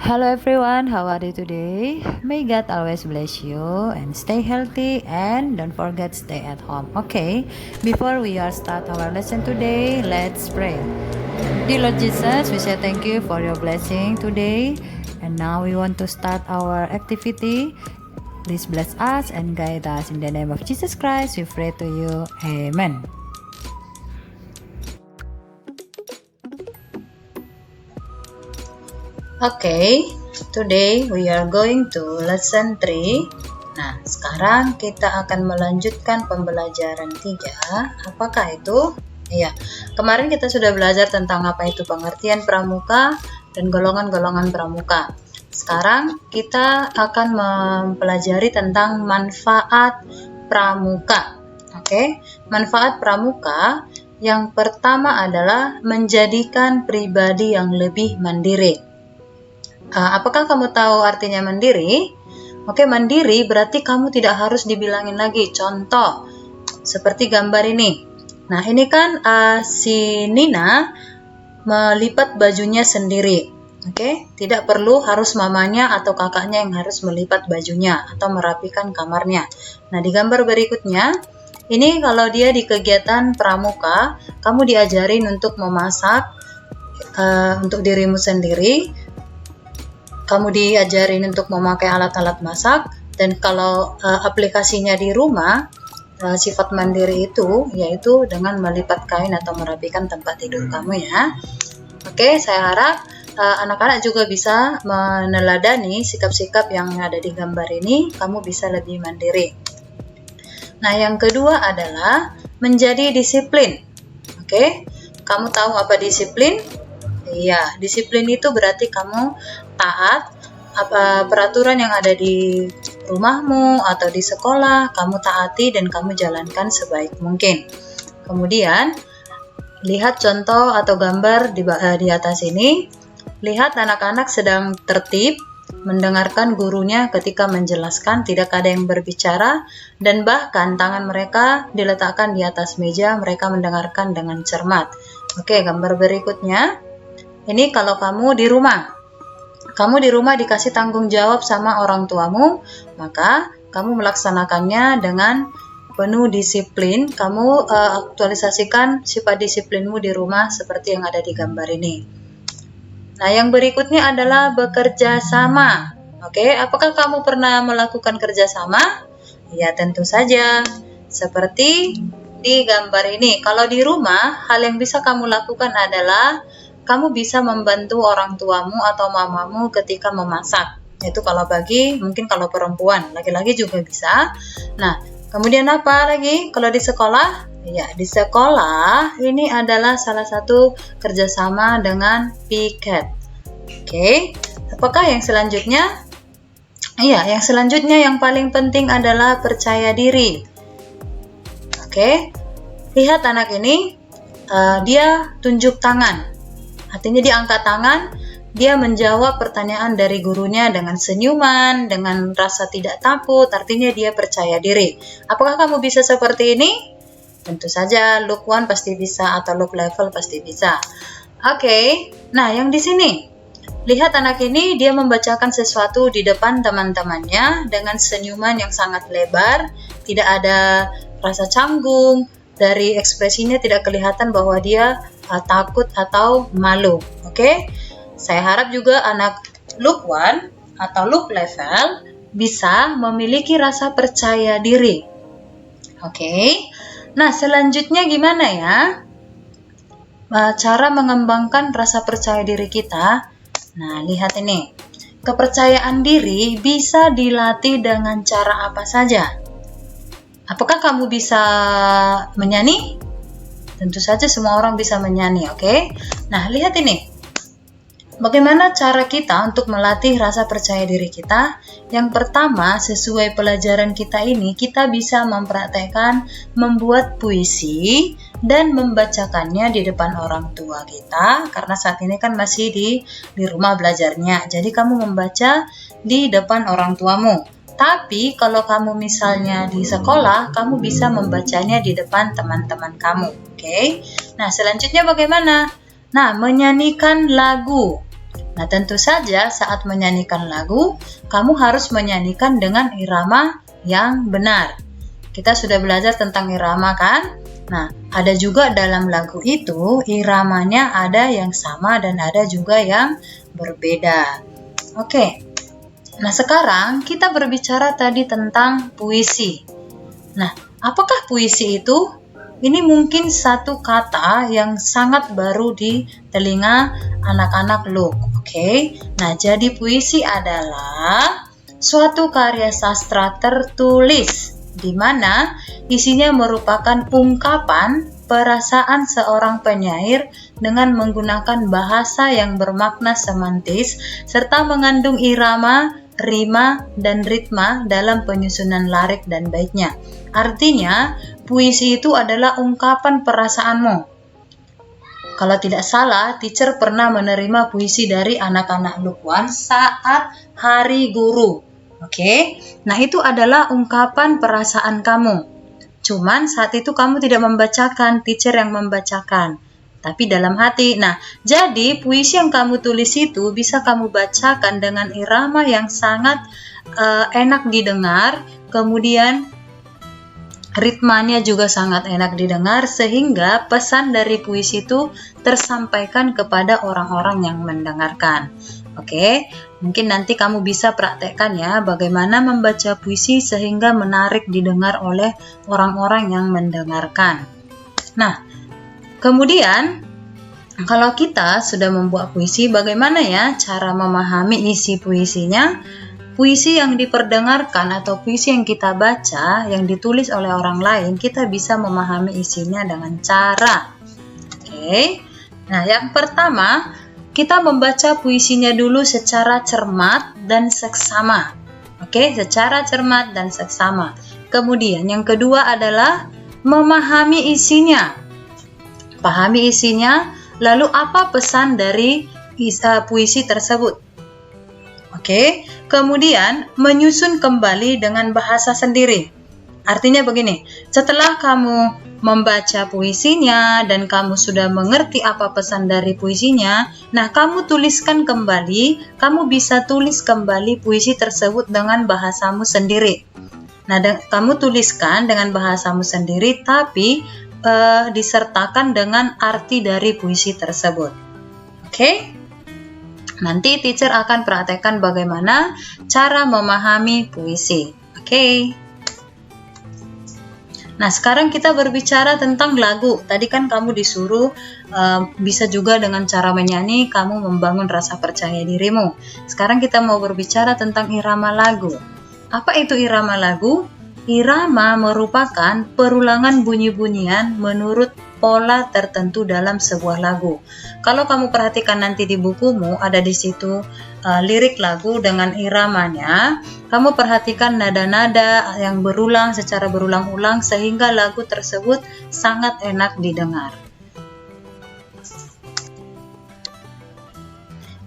Hello everyone, how are you today? May God always bless you and stay healthy and don't forget stay at home. Okay, before we start our lesson today, let's pray. Dear Lord Jesus, we say thank you for your blessing today. And now we want to start our activity. Please bless us and guide us in the name of Jesus Christ. We pray to you. Amen. Okay, today we are going to lesson 3. Nah, sekarang kita akan melanjutkan pembelajaran 3. Apakah itu? Iya, kemarin kita sudah belajar tentang apa itu pengertian pramuka dan golongan-golongan pramuka. Sekarang kita akan mempelajari tentang manfaat pramuka. Oke, manfaat pramuka yang pertama adalah menjadikan pribadi yang lebih mandiri. Apakah kamu tahu artinya mandiri? Oke, mandiri berarti kamu tidak harus dibilangin lagi. Contoh, seperti gambar ini. Nah, ini kan si Nina melipat bajunya sendiri. Oke, tidak perlu harus mamanya atau kakaknya yang harus melipat bajunya atau merapikan kamarnya. Nah, di gambar berikutnya, ini kalau dia di kegiatan pramuka, kamu diajarin untuk memasak untuk dirimu sendiri. Kamu diajarin untuk memakai alat-alat masak, dan kalau aplikasinya di rumah, sifat mandiri itu yaitu dengan melipat kain atau merapikan tempat tidur kamu ya. Oke, saya harap anak-anak juga bisa meneladani sikap-sikap yang ada di gambar ini, kamu bisa lebih mandiri. Nah, yang kedua adalah menjadi disiplin. Oke, kamu tahu apa disiplin? Iya, disiplin itu berarti kamu taat peraturan yang ada di rumahmu atau di sekolah, kamu taati dan kamu jalankan sebaik mungkin. Kemudian, lihat contoh atau gambar di atas ini. Lihat anak-anak sedang tertib, mendengarkan gurunya ketika menjelaskan, tidak ada yang berbicara, dan bahkan tangan mereka diletakkan di atas meja, mereka mendengarkan dengan cermat. Oke, gambar berikutnya. Ini kalau kamu di rumah. Kamu di rumah dikasih tanggung jawab sama orang tuamu, maka kamu melaksanakannya dengan penuh disiplin. Kamu aktualisasikan sifat disiplinmu di rumah seperti yang ada di gambar ini. Nah, yang berikutnya adalah bekerja sama. Oke, apakah kamu pernah melakukan kerja sama? Ya, tentu saja. Seperti di gambar ini. Kalau di rumah, hal yang bisa kamu lakukan adalah kamu bisa membantu orang tuamu atau mamamu ketika memasak. Itu kalau mungkin kalau perempuan, laki-laki juga bisa. Nah, kemudian apa lagi? Kalau di sekolah, ya di sekolah ini adalah salah satu kerjasama dengan piket. Oke, apakah yang selanjutnya? Iya, yang selanjutnya yang paling penting adalah percaya diri. Oke, lihat anak ini, dia tunjuk tangan. Artinya dia angkat tangan, dia menjawab pertanyaan dari gurunya dengan senyuman, dengan rasa tidak takut, artinya dia percaya diri. Apakah kamu bisa seperti ini? Tentu saja, look 1 pasti bisa, atau look level pasti bisa. Oke, nah yang di sini, lihat anak ini, dia membacakan sesuatu di depan teman-temannya dengan senyuman yang sangat lebar, tidak ada rasa canggung, dari ekspresinya tidak kelihatan bahwa dia takut atau malu. Oke? Saya harap juga anak look 1 atau look level bisa memiliki rasa percaya diri. Oke? Nah, selanjutnya gimana ya? Cara mengembangkan rasa percaya diri kita. Nah, lihat ini. Kepercayaan diri bisa dilatih dengan cara apa saja? Apakah kamu bisa menyanyi? Tentu saja semua orang bisa menyanyi, oke? Nah, lihat ini. Bagaimana cara kita untuk melatih rasa percaya diri kita? Yang pertama, sesuai pelajaran kita ini, kita bisa mempraktekkan membuat puisi dan membacakannya di depan orang tua kita. Karena saat ini kan masih di rumah belajarnya. Jadi kamu membaca di depan orang tuamu. Tapi kalau kamu misalnya di sekolah, kamu bisa membacanya di depan teman-teman kamu. Oke? Nah, selanjutnya bagaimana? Nah, menyanyikan lagu. Nah, tentu saja saat menyanyikan lagu, kamu harus menyanyikan dengan irama yang benar. Kita sudah belajar tentang irama kan? Nah, ada juga dalam lagu itu iramanya ada yang sama dan ada juga yang berbeda. Oke. Nah, sekarang kita berbicara tadi tentang puisi. Nah, apakah puisi itu? Ini mungkin satu kata yang sangat baru di telinga anak-anak Luke. Oke. Nah, jadi puisi adalah suatu karya sastra tertulis di mana isinya merupakan ungkapan perasaan seorang penyair dengan menggunakan bahasa yang bermakna semantis serta mengandung irama, rima, dan ritma dalam penyusunan lirik dan baitnya. Artinya, puisi itu adalah ungkapan perasaanmu. Kalau tidak salah, teacher pernah menerima puisi dari anak-anak Lukwan saat Hari Guru. Oke, nah itu adalah ungkapan perasaan kamu. Cuman saat itu kamu tidak membacakan, teacher yang membacakan. Tapi dalam hati. Nah, jadi puisi yang kamu tulis itu bisa kamu bacakan dengan irama yang sangat enak didengar, kemudian ritmanya juga sangat enak didengar sehingga pesan dari puisi itu tersampaikan kepada orang-orang yang mendengarkan. Oke, mungkin nanti kamu bisa praktekkan ya bagaimana membaca puisi sehingga menarik didengar oleh orang-orang yang mendengarkan. Nah, kemudian kalau kita sudah membuat puisi, bagaimana ya cara memahami isi puisinya? Puisi yang diperdengarkan atau puisi yang kita baca, yang ditulis oleh orang lain, kita bisa memahami isinya dengan cara. Oke. Nah, yang pertama, kita membaca puisinya dulu secara cermat dan seksama. Oke, secara cermat dan seksama. Kemudian, yang kedua adalah memahami isinya. Pahami isinya, lalu apa pesan dari puisi tersebut? Oke, kemudian menyusun kembali dengan bahasa sendiri. Artinya begini, setelah kamu membaca puisinya dan kamu sudah mengerti apa pesan dari puisinya, nah kamu tuliskan kembali, kamu bisa tulis kembali puisi tersebut dengan bahasamu sendiri. Nah, kamu tuliskan dengan bahasamu sendiri, tapi disertakan dengan arti dari puisi tersebut. Oke? Nanti teacher akan praktekkan bagaimana cara memahami puisi. Oke. Nah, sekarang kita berbicara tentang lagu. Tadi kan kamu disuruh bisa juga dengan cara menyanyi, kamu membangun rasa percaya dirimu. Sekarang kita mau berbicara tentang irama lagu. Apa itu irama lagu? Irama merupakan perulangan bunyi-bunyian menurut pola tertentu dalam sebuah lagu. Kalau kamu perhatikan nanti di bukumu, ada di situ lirik lagu dengan iramanya. Kamu perhatikan nada-nada yang berulang secara berulang-ulang sehingga lagu tersebut sangat enak didengar.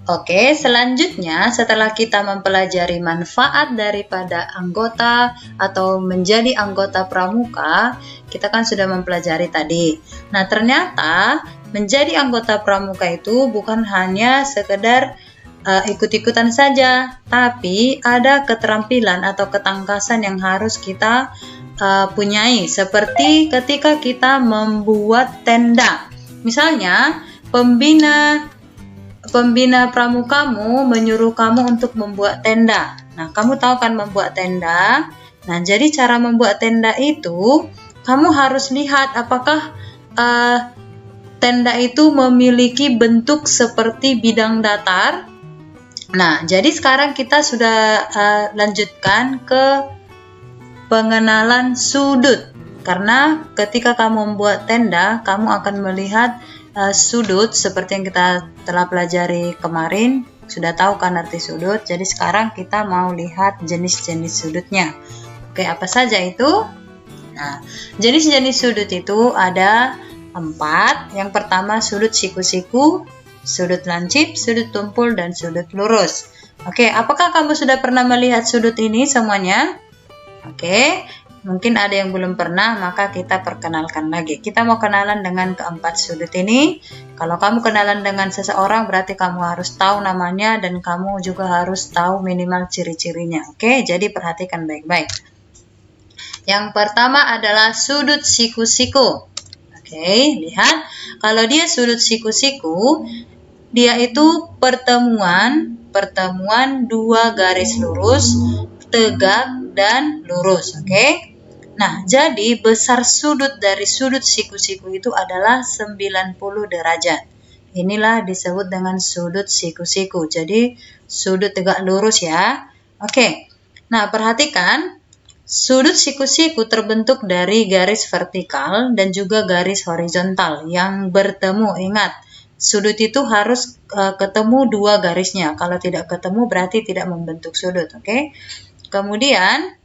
Oke, selanjutnya setelah kita mempelajari manfaat daripada anggota atau menjadi anggota pramuka, kita kan sudah mempelajari tadi. Nah, ternyata menjadi anggota pramuka itu bukan hanya sekedar ikut-ikutan saja, tapi ada keterampilan atau ketangkasan yang harus kita punyai, seperti ketika kita membuat tenda. Misalnya, pembina pramukamu menyuruh kamu untuk membuat tenda. Nah, kamu tahu kan membuat tenda? Nah, jadi cara membuat tenda itu, kamu harus lihat apakah tenda itu memiliki bentuk seperti bidang datar. Nah, jadi sekarang kita sudah lanjutkan ke pengenalan sudut. Karena ketika kamu membuat tenda, kamu akan melihat sudut seperti yang kita telah pelajari kemarin. Sudah tahu kan arti sudut. Jadi sekarang kita mau lihat jenis-jenis sudutnya. Oke, apa saja itu? Nah, jenis-jenis sudut itu ada 4. Yang pertama sudut siku-siku, sudut lancip, sudut tumpul, dan sudut lurus. Oke, apakah kamu sudah pernah melihat sudut ini semuanya? Oke, Mungkin ada yang belum pernah, maka kita perkenalkan lagi. Kita mau kenalan dengan keempat sudut ini. Kalau kamu kenalan dengan seseorang, berarti kamu harus tahu namanya dan kamu juga harus tahu minimal ciri-cirinya. Oke, jadi perhatikan baik-baik. Yang pertama adalah sudut siku-siku. Oke, lihat. Kalau dia sudut siku-siku, dia itu pertemuan dua garis lurus, tegak dan lurus. Oke. Nah, jadi besar sudut dari sudut siku-siku itu adalah 90 derajat. Inilah disebut dengan sudut siku-siku. Jadi, sudut tegak lurus ya. Oke. Nah, perhatikan. Sudut siku-siku terbentuk dari garis vertikal dan juga garis horizontal yang bertemu. Ingat, sudut itu harus ketemu dua garisnya. Kalau tidak ketemu berarti tidak membentuk sudut. Oke. Kemudian,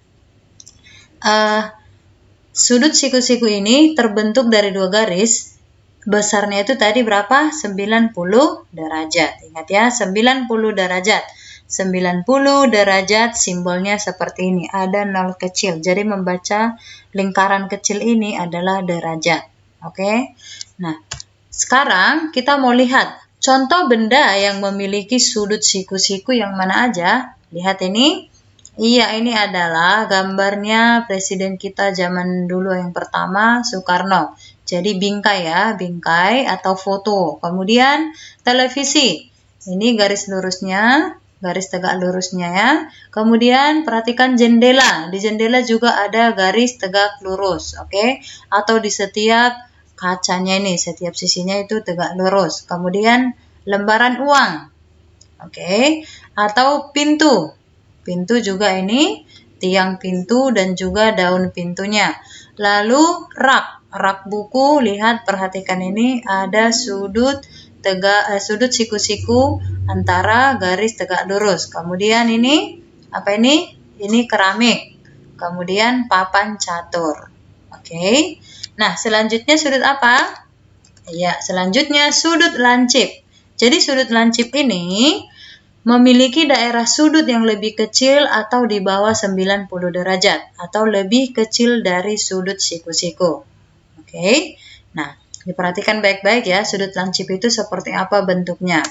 sudut siku-siku ini terbentuk dari dua garis. Besarnya itu tadi berapa? 90 derajat. Ingat ya, 90 derajat. 90 derajat simbolnya seperti ini. Ada 0 kecil. Jadi membaca lingkaran kecil ini adalah derajat. Oke. Nah, sekarang kita mau lihat contoh benda yang memiliki sudut siku-siku yang mana aja. Lihat ini. Iya, ini adalah gambarnya presiden kita zaman dulu yang pertama, Soekarno. Jadi bingkai ya, bingkai atau foto. Kemudian televisi. Ini garis lurusnya, garis tegak lurusnya ya. Kemudian perhatikan jendela. Di jendela juga ada garis tegak lurus, oke? Atau di setiap kacanya ini, setiap sisinya itu tegak lurus. Kemudian lembaran uang, oke? Atau pintu. Pintu juga ini, tiang pintu dan juga daun pintunya. Lalu rak buku, lihat perhatikan ini ada sudut siku-siku antara garis tegak lurus. Kemudian ini apa ini? Ini keramik. Kemudian papan catur. Oke. Nah, selanjutnya sudut apa? Ya, selanjutnya sudut lancip. Jadi sudut lancip ini memiliki daerah sudut yang lebih kecil atau di bawah 90 derajat atau lebih kecil dari sudut siku-siku. Oke. Nah, diperhatikan baik-baik ya, sudut lancip itu seperti apa bentuknya.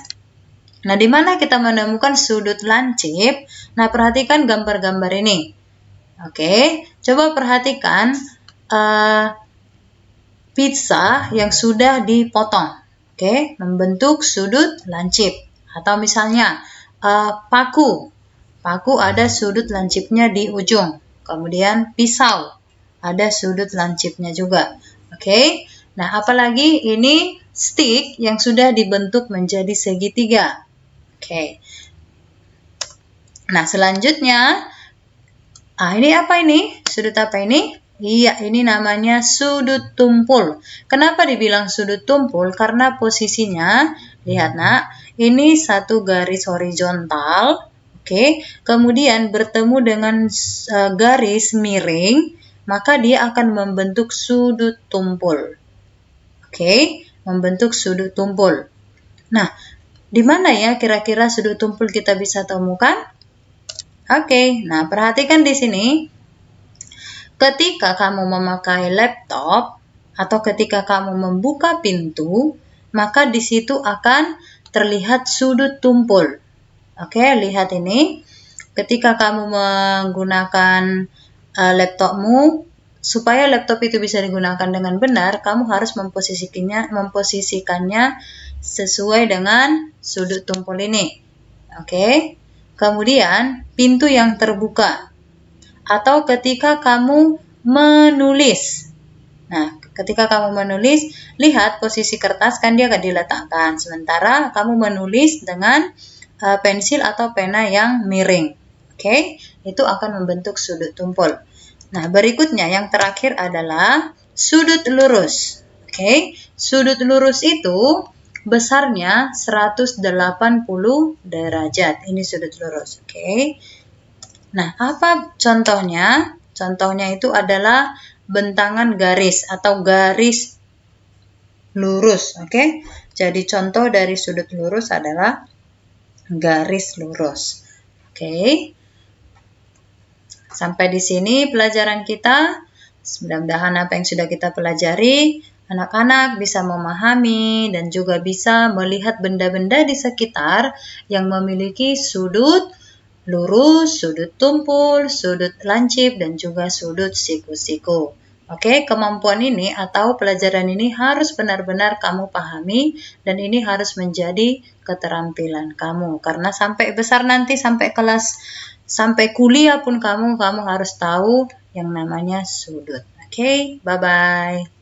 Nah, di mana kita menemukan sudut lancip? Nah, perhatikan gambar-gambar ini. Oke, coba perhatikan pizza yang sudah dipotong. Oke, membentuk sudut lancip. Atau misalnya paku ada sudut lancipnya di ujung. Kemudian pisau ada sudut lancipnya juga. Oke. Nah, apalagi ini stick yang sudah dibentuk menjadi segitiga. Oke. Nah, selanjutnya ini apa ini? Sudut apa ini? Iya, ini namanya sudut tumpul. Kenapa dibilang sudut tumpul? Karena posisinya, lihat nak, ini satu garis horizontal, oke, kemudian bertemu dengan garis miring, maka dia akan membentuk sudut tumpul. Oke, membentuk sudut tumpul. Nah, di mana ya kira-kira sudut tumpul kita bisa temukan? Oke, nah perhatikan di sini. Ketika kamu memakai laptop atau ketika kamu membuka pintu, maka di situ akan terlihat sudut tumpul. Oke, lihat ini. Ketika kamu menggunakan laptopmu, supaya laptop itu bisa digunakan dengan benar, kamu harus memposisikannya sesuai dengan sudut tumpul ini. Oke. Kemudian, pintu yang terbuka. Atau ketika kamu menulis. Nah, ketika kamu menulis, lihat posisi kertas kan dia akan diletakkan. Sementara kamu menulis dengan pensil atau pena yang miring. Oke, itu akan membentuk sudut tumpul. Nah, berikutnya yang terakhir adalah sudut lurus. Oke, sudut lurus itu besarnya 180 derajat. Ini sudut lurus. Oke. Nah, apa contohnya? Contohnya itu adalah bentangan garis atau garis lurus. Oke. Jadi contoh dari sudut lurus adalah garis lurus. Oke. sampai di sini pelajaran kita. Mudah-mudahan apa yang sudah kita pelajari, anak-anak bisa memahami dan juga bisa melihat benda-benda di sekitar yang memiliki sudut lurus, sudut tumpul, sudut lancip, dan juga sudut siku-siku. Oke, kemampuan ini atau pelajaran ini harus benar-benar kamu pahami dan ini harus menjadi keterampilan kamu. Karena sampai besar nanti, sampai kuliah pun kamu harus tahu yang namanya sudut. Oke, bye-bye.